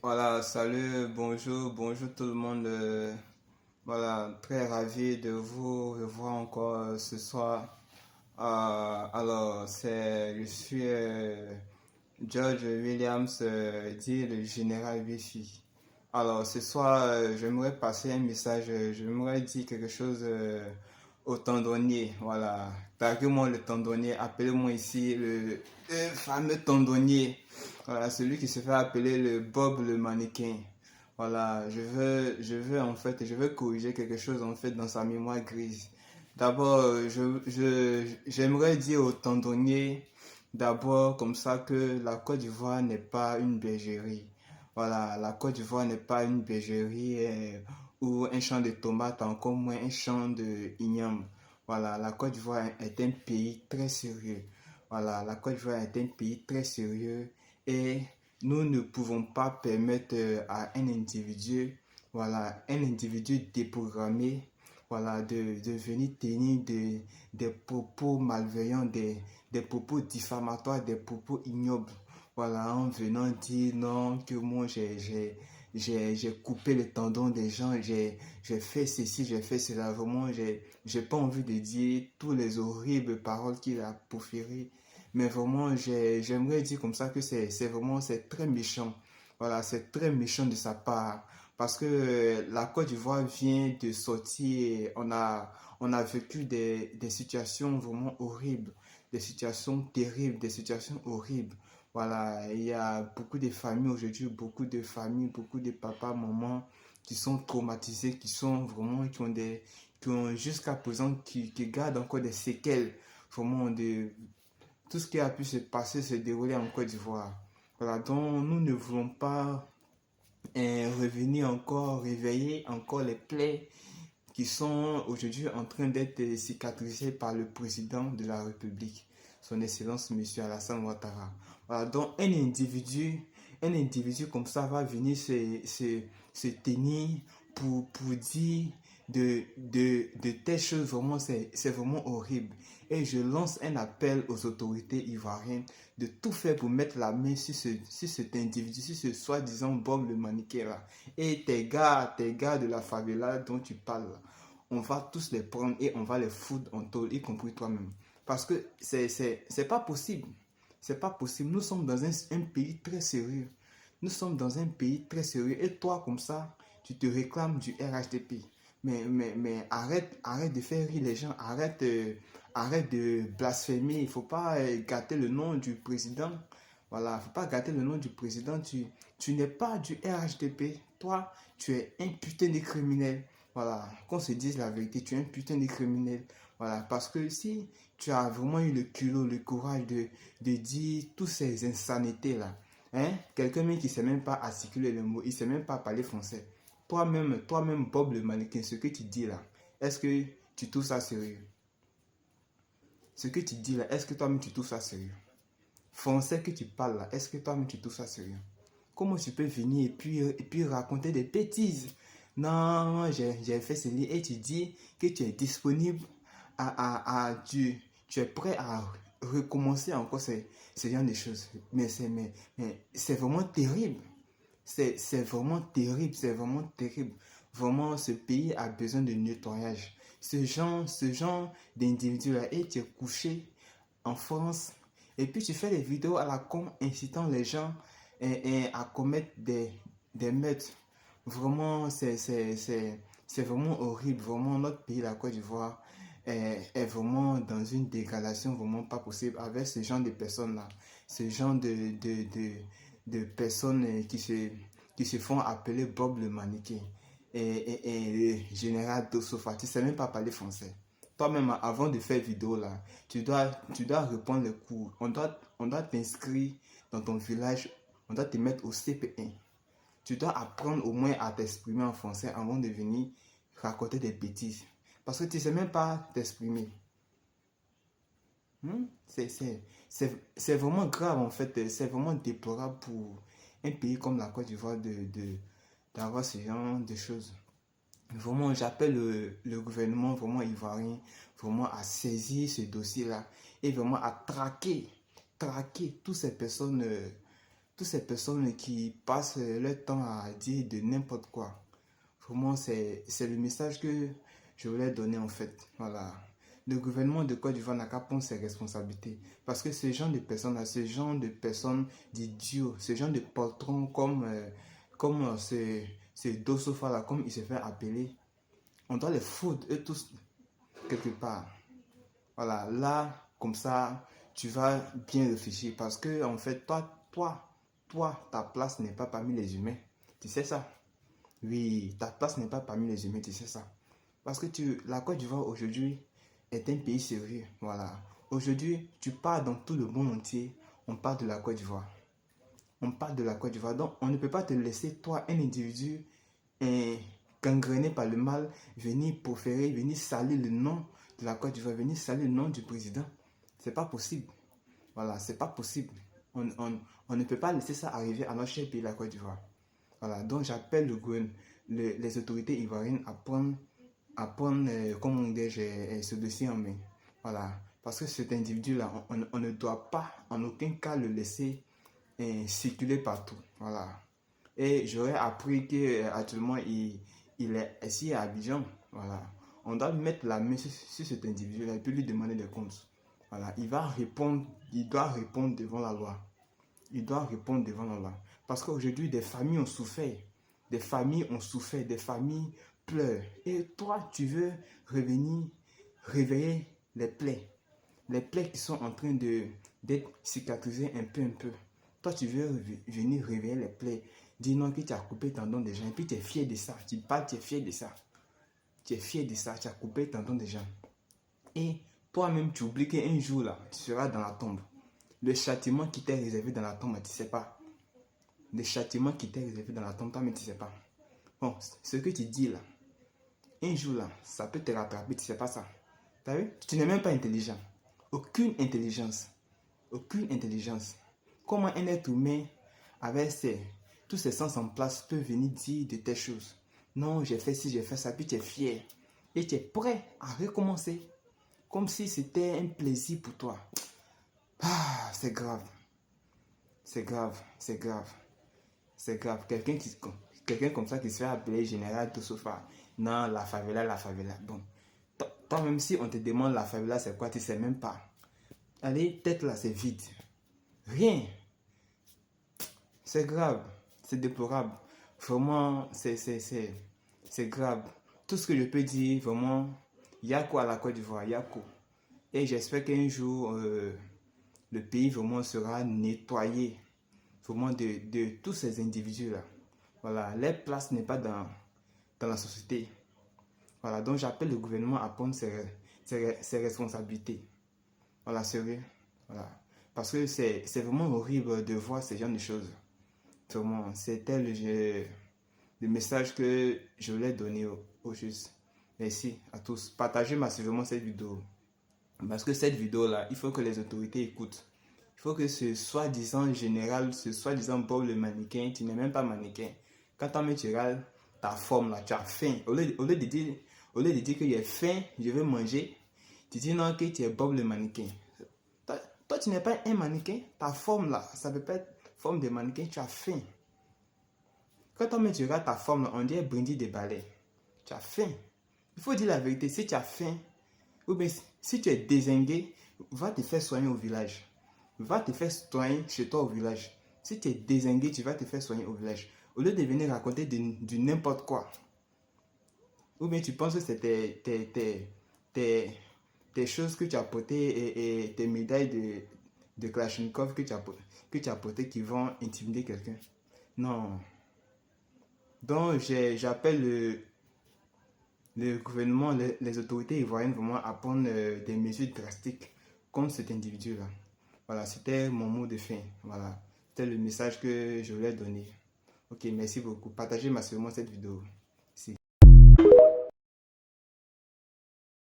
Voilà, salut, bonjour tout le monde. Voilà, très ravi de vous revoir encore ce soir. Je suis George Williams, dit le général Wifi. Alors, ce soir, j'aimerais passer un message, j'aimerais dire quelque chose au tendonnier. Voilà, taguez-moi le tendonnier, appelez-moi ici le fameux tendonnier. Voilà, celui qui se fait appeler le Bob le mannequin. Voilà, je veux corriger quelque chose en fait dans sa mémoire grise. D'abord, j'aimerais dire au tendonnier, d'abord comme ça, que la Côte d'Ivoire n'est pas une bergerie. Voilà, la Côte d'Ivoire n'est pas une bergerie ou un champ de tomates, encore moins un champ de igname. Voilà, la Côte d'Ivoire est un pays très sérieux. Voilà, la Côte d'Ivoire est un pays très sérieux et nous ne pouvons pas permettre à un individu, voilà, un individu déprogrammé, voilà, de venir tenir des propos malveillants, des propos diffamatoires, des propos ignobles. Voilà, en venant dire non, que moi j'ai coupé le tendon des gens, j'ai fait ceci, j'ai fait cela. Vraiment, j'ai pas envie de dire toutes les horribles paroles qu'il a proférées. Mais vraiment, j'aimerais dire comme ça que c'est très méchant. Voilà, c'est très méchant de sa part. Parce que la Côte d'Ivoire vient de sortir, on a vécu des situations vraiment horribles, des situations terribles, des situations horribles. Voilà, il y a beaucoup de familles aujourd'hui, beaucoup de familles, beaucoup de papas, mamans qui sont traumatisés, qui sont vraiment, qui ont jusqu'à présent, qui gardent encore des séquelles, vraiment de tout ce qui a pu se passer, se dérouler en Côte d'Ivoire. Voilà, donc nous ne voulons pas revenir encore, réveiller encore les plaies qui sont aujourd'hui en train d'être cicatrisées par le président de la République, son Excellence Monsieur Alassane Ouattara. Voilà, donc un individu comme ça va venir se tenir pour dire de telles choses, vraiment, c'est vraiment horrible. Et je lance un appel aux autorités ivoiriennes de tout faire pour mettre la main sur cet individu, sur ce soi-disant Bob le mannequin là. Et tes gars de la favela dont tu parles là, on va tous les prendre et on va les foutre en tôle, y compris toi-même. Parce que c'est pas possible. C'est pas possible. Nous sommes dans un pays très sérieux. Nous sommes dans un pays très sérieux. Et toi, comme ça, tu te réclames du RHDP. Mais arrête de faire rire les gens. Arrête de blasphémer. Il ne faut pas gâter le nom du président. Voilà, il ne faut pas gâter le nom du président. Tu n'es pas du RHDP. Toi, tu es un putain de criminel. Voilà, qu'on se dise la vérité, tu es un putain de criminel. Voilà, parce que si tu as vraiment eu le culot, le courage de dire toutes ces insanités-là, hein, quelqu'un même qui ne sait même pas articuler le mot, il ne sait même pas parler français. Toi-même, Bob le mannequin, ce que tu dis là, est-ce que tu trouves ça sérieux? Ce que tu dis là, est-ce que toi-même tu trouves ça sérieux? Français que tu parles là, est-ce que toi-même tu trouves ça sérieux? Comment tu peux venir et puis raconter des bêtises? Non, j'ai fait ceci et tu dis que tu es disponible tu es prêt à recommencer encore ce genre de choses. Mais c'est vraiment terrible. C'est vraiment terrible, c'est vraiment terrible. Vraiment, ce pays a besoin de nettoyage. Ce genre d'individu-là, et tu es couché en France, et puis tu fais des vidéos à la con incitant les gens à commettre des meurtres. Vraiment, c'est vraiment horrible. Vraiment, notre pays, la Côte d'Ivoire, est vraiment dans une dégradation vraiment pas possible avec ce genre de personnes-là. Ce genre de personnes qui se font appeler Bob le mannequin et le général Dossofat. Tu ne sais même pas parler français. Toi-même, avant de faire vidéo là, tu dois reprendre les cours. On doit t'inscrire dans ton village, on doit te mettre au CP1. Tu dois apprendre au moins à t'exprimer en français avant de venir raconter des bêtises. Parce que tu ne sais même pas t'exprimer. Hmm? C'est vraiment grave en fait. C'est vraiment déplorable pour un pays comme la Côte d'Ivoire d'avoir ce genre de choses. Vraiment, j'appelle le gouvernement vraiment ivoirien vraiment à saisir ce dossier-là et vraiment à traquer toutes ces personnes toutes ces personnes qui passent leur temps à dire de n'importe quoi. Vraiment, c'est le message que je voulais donner en fait. Voilà. Le gouvernement de Côte d'Ivoire n'a qu'à prendre ses responsabilités. Parce que ce genre de personnes-là, ce genre de personnes d'idiots, ce genre de patrons comme ce Dosofa-là, comme il se fait appeler, on doit les foutre, eux tous, quelque part. Voilà, là, comme ça, tu vas bien réfléchir. Parce que, en fait, toi, ta place n'est pas parmi les humains. Tu sais ça? Oui, ta place n'est pas parmi les humains, tu sais ça. Parce que la Côte d'Ivoire aujourd'hui est un pays sérieux. Voilà. Aujourd'hui, tu pars dans tout le monde entier, on parle de la Côte d'Ivoire. On parle de la Côte d'Ivoire. Donc, on ne peut pas te laisser, toi, un individu gangréné par le mal, venir proférer, venir salir le nom de la Côte d'Ivoire, venir salir le nom du président. C'est pas possible. Voilà, c'est pas possible. On ne peut pas laisser ça arriver à notre cher pays, la Côte d'Ivoire. Voilà, donc j'appelle les autorités ivoiriennes à prendre comme on dit, ce dossier en main. Voilà, parce que cet individu-là, on ne doit pas en aucun cas le laisser circuler partout. Voilà. Et j'aurais appris qu'actuellement, il est ici à Abidjan. Voilà. On doit mettre la main sur cet individu-là et puis lui demander des comptes. Voilà. Il doit répondre devant la loi. Il doit répondre devant la loi. Parce qu'aujourd'hui, des familles ont souffert. Des familles ont souffert. Des familles pleurent. Et toi, tu veux revenir réveiller les plaies. Les plaies qui sont en train d'être cicatrisées un peu. Toi, tu veux venir réveiller les plaies. Dis non que tu as coupé tendon des gens. Et puis tu es fier de ça. Tu parles, tu es fier de ça. Tu es fier de ça. Tu as coupé tendon des gens. Et toi-même, tu oublies qu'un jour, là, tu seras dans la tombe. Le châtiment qui t'est réservé dans la tombe, tu ne sais pas. Le châtiment qui t'est réservé dans la tombe, toi, mais tu ne sais pas. Bon, ce que tu dis là, un jour là, ça peut te rattraper, tu ne sais pas ça. Tu as vu? Tu n'es même pas intelligent. Aucune intelligence. Aucune intelligence. Comment un être humain, avec tous ses sens en place, peut venir dire de telles choses? Non, j'ai fait ci, j'ai fait ça, puis tu es fier. Et tu es prêt à recommencer. Comme si c'était un plaisir pour toi. Ah, c'est grave. C'est grave, c'est grave. C'est grave. Quelqu'un comme ça qui se fait appeler général Tosofa. Non, la favela, la favela. Bon. Toi, même si on te demande la favela, c'est quoi, tu ne sais même pas. Allez, tête là, c'est vide. Rien. C'est grave. C'est déplorable. Vraiment, c'est grave. Tout ce que je peux dire, vraiment, il y a quoi à la Côte d'Ivoire, il y a quoi. Et j'espère qu'un jour, le pays vraiment sera nettoyé vraiment de tous ces individus-là. Voilà, leur place n'est pas dans la société. Voilà, donc j'appelle le gouvernement à prendre ses responsabilités. Voilà, sérieux. Voilà. Parce que c'est vraiment horrible de voir ce genre de choses. Vraiment, c'était le message que je voulais donner aux juste. Merci à tous. Partagez massivement cette vidéo. Parce que cette vidéo-là, il faut que les autorités écoutent. Il faut que ce soi-disant général, ce soi-disant Bob le mannequin, tu n'es même pas mannequin. Quand tu regardes ta forme là, tu as faim. Au lieu de dire que j'ai faim, je veux manger, tu dis non que tu es Bob le mannequin. Toi, tu n'es pas un mannequin. Ta forme là, ça peut pas être forme de mannequin, tu as faim. Quand tu regardes ta forme là, on dirait brindille de balai. Tu as faim. Il faut dire la vérité, si tu as faim, ou bien si tu es dézingué, va te faire soigner au village. Va te faire soigner chez toi au village. Si tu es dézingué, tu vas te faire soigner au village. Au lieu de venir raconter du n'importe quoi. Ou bien tu penses que c'est tes choses que tu as portées et tes médailles de Kalachnikov que tu as portées qui vont intimider quelqu'un. Non. Donc j'appelle le gouvernement, les autorités ivoiriennes vraiment à prendre des mesures drastiques contre cet individu-là. Voilà, c'était mon mot de fin. Voilà, c'était le message que je voulais donner. Ok, merci beaucoup. Partagez massivement cette vidéo.